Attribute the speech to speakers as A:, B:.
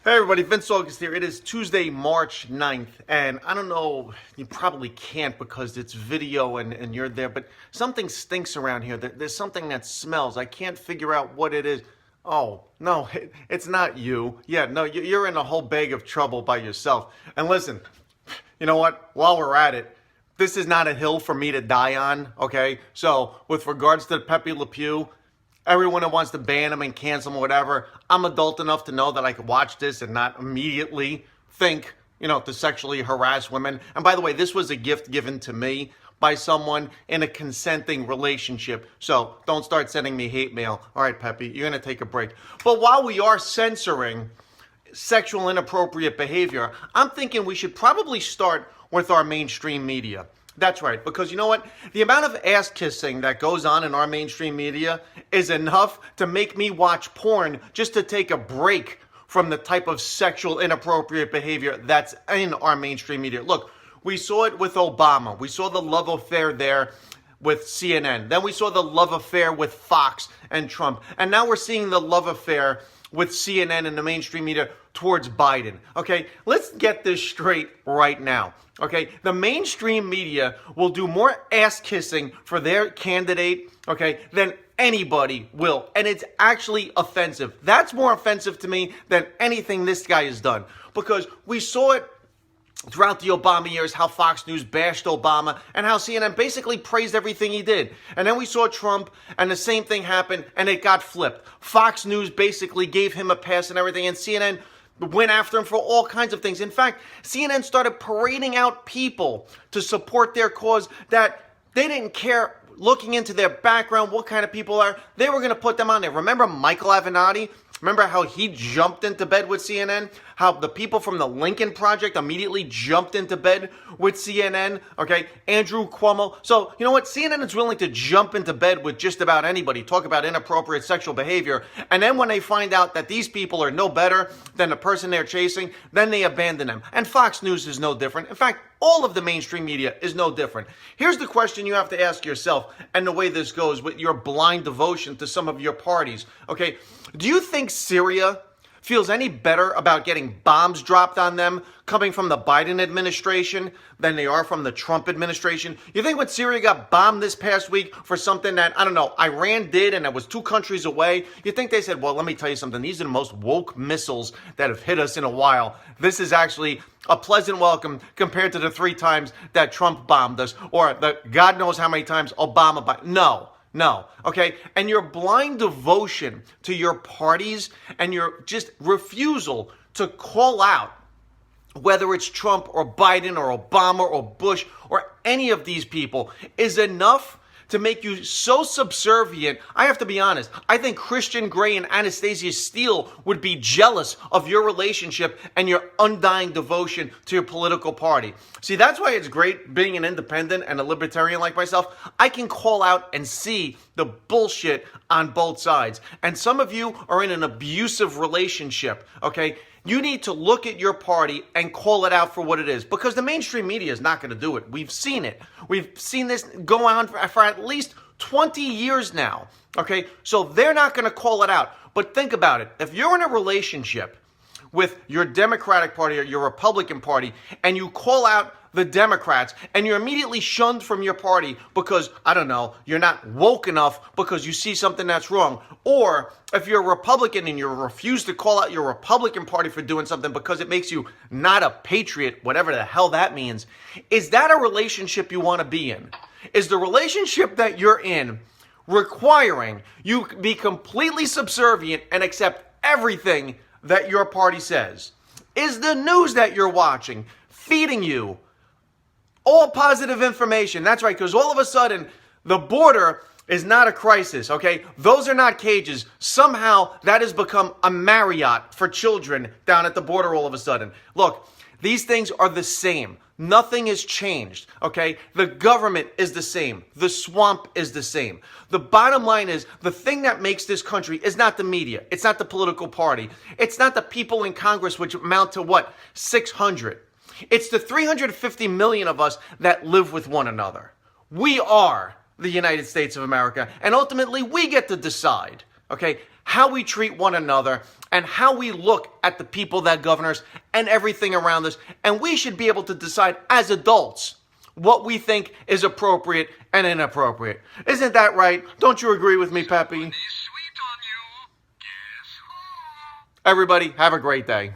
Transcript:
A: Hey everybody, Vince August here. It is Tuesday, March 9th, and I don't know, you probably can't because it's video and you're there, but something stinks around here. There's something that smells. I can't figure out what it is. Oh, no, it's not you. Yeah, no, you're in a whole bag of trouble by yourself. And listen, you know what? While we're at it, this is not a hill for me to die on, okay? So, with regards to Pepe Le Pew, everyone that wants to ban him and cancel him or whatever, I'm adult enough to know that I could watch this and not immediately think, to sexually harass women. And by the way, this was a gift given to me by someone in a consenting relationship. So don't start sending me hate mail. All right, Pepe, you're going to take a break. But while we are censoring sexual inappropriate behavior, I'm thinking we should probably start with our mainstream media. That's right, because you know what? The amount of ass kissing that goes on in our mainstream media is enough to make me watch porn just to take a break from the type of sexual inappropriate behavior that's in our mainstream media. Look, we saw it with Obama. We saw the love affair there with CNN. Then we saw the love affair with Fox and Trump. And now we're seeing the love affair with CNN and the mainstream media towards Biden. Okay, let's get this straight right now. Okay, the mainstream media will do more ass kissing for their candidate, okay, than anybody will. And it's actually offensive. That's more offensive to me than anything this guy has done. Because we saw it throughout the Obama years, how Fox News bashed Obama and how CNN basically praised everything he did. And then we saw Trump and the same thing happened and it got flipped. Fox News basically gave him a pass and everything, and CNN went after him for all kinds of things. In fact, CNN started parading out people to support their cause that they didn't care, looking into their background, what kind of people are. They were going to put them on there. Remember Michael Avenatti? Remember how he jumped into bed with CNN? How the people from the Lincoln Project immediately jumped into bed with CNN? Okay, Andrew Cuomo. So, you know what? CNN is willing to jump into bed with just about anybody, talk about inappropriate sexual behavior, and then when they find out that these people are no better than the person they're chasing, then they abandon them. And Fox News is no different. In fact, all of the mainstream media is no different. Here's the question you have to ask yourself, and the way this goes with your blind devotion to some of your parties. Okay, do you think Syria feels any better about getting bombs dropped on them coming from the Biden administration than they are from the Trump administration? You think when Syria got bombed this past week for something that, I don't know, Iran did and it was 2 countries away, you think they said, well, let me tell you something, these are the most woke missiles that have hit us in a while. This is actually a pleasant welcome compared to the 3 times that Trump bombed us, or the God knows how many times Obama bombed. No, okay? And your blind devotion to your parties and your just refusal to call out whether it's Trump or Biden or Obama or Bush or any of these people is enough to make you so subservient. I have to be honest. I think Christian Grey and Anastasia Steele would be jealous of your relationship and your undying devotion to your political party. See, that's why it's great being an independent and a libertarian like myself. I can call out and see the bullshit on both sides. And some of you are in an abusive relationship, okay? You need to look at your party and call it out for what it is, because the mainstream media is not going to do it. We've seen it. We've seen this go on for at least 20 years now, okay? So they're not going to call it out. But think about it. If you're in a relationship with your Democratic Party or your Republican Party and you call out the Democrats and you're immediately shunned from your party because, I don't know, you're not woke enough because you see something that's wrong. Or if you're a Republican and you refuse to call out your Republican Party for doing something because it makes you not a patriot, whatever the hell that means, is that a relationship you want to be in? Is the relationship that you're in requiring you be completely subservient and accept everything that your party says? Is the news that you're watching feeding you all positive information? That's right, because all of a sudden, the border is not a crisis, okay? Those are not cages. Somehow, that has become a Marriott for children down at the border all of a sudden. Look, these things are the same. Nothing has changed, okay? The government is the same. The swamp is the same. The bottom line is, the thing that makes this country is not the media. It's not the political party. It's not the people in Congress, which amount to what? 600. It's the 350 million of us that live with one another. We are the United States of America, and ultimately we get to decide, okay, how we treat one another, and how we look at the people that govern us and everything around us. And we should be able to decide as adults what we think is appropriate and inappropriate. Isn't that right? Don't you agree with me, Pepe? Everybody, have a great day.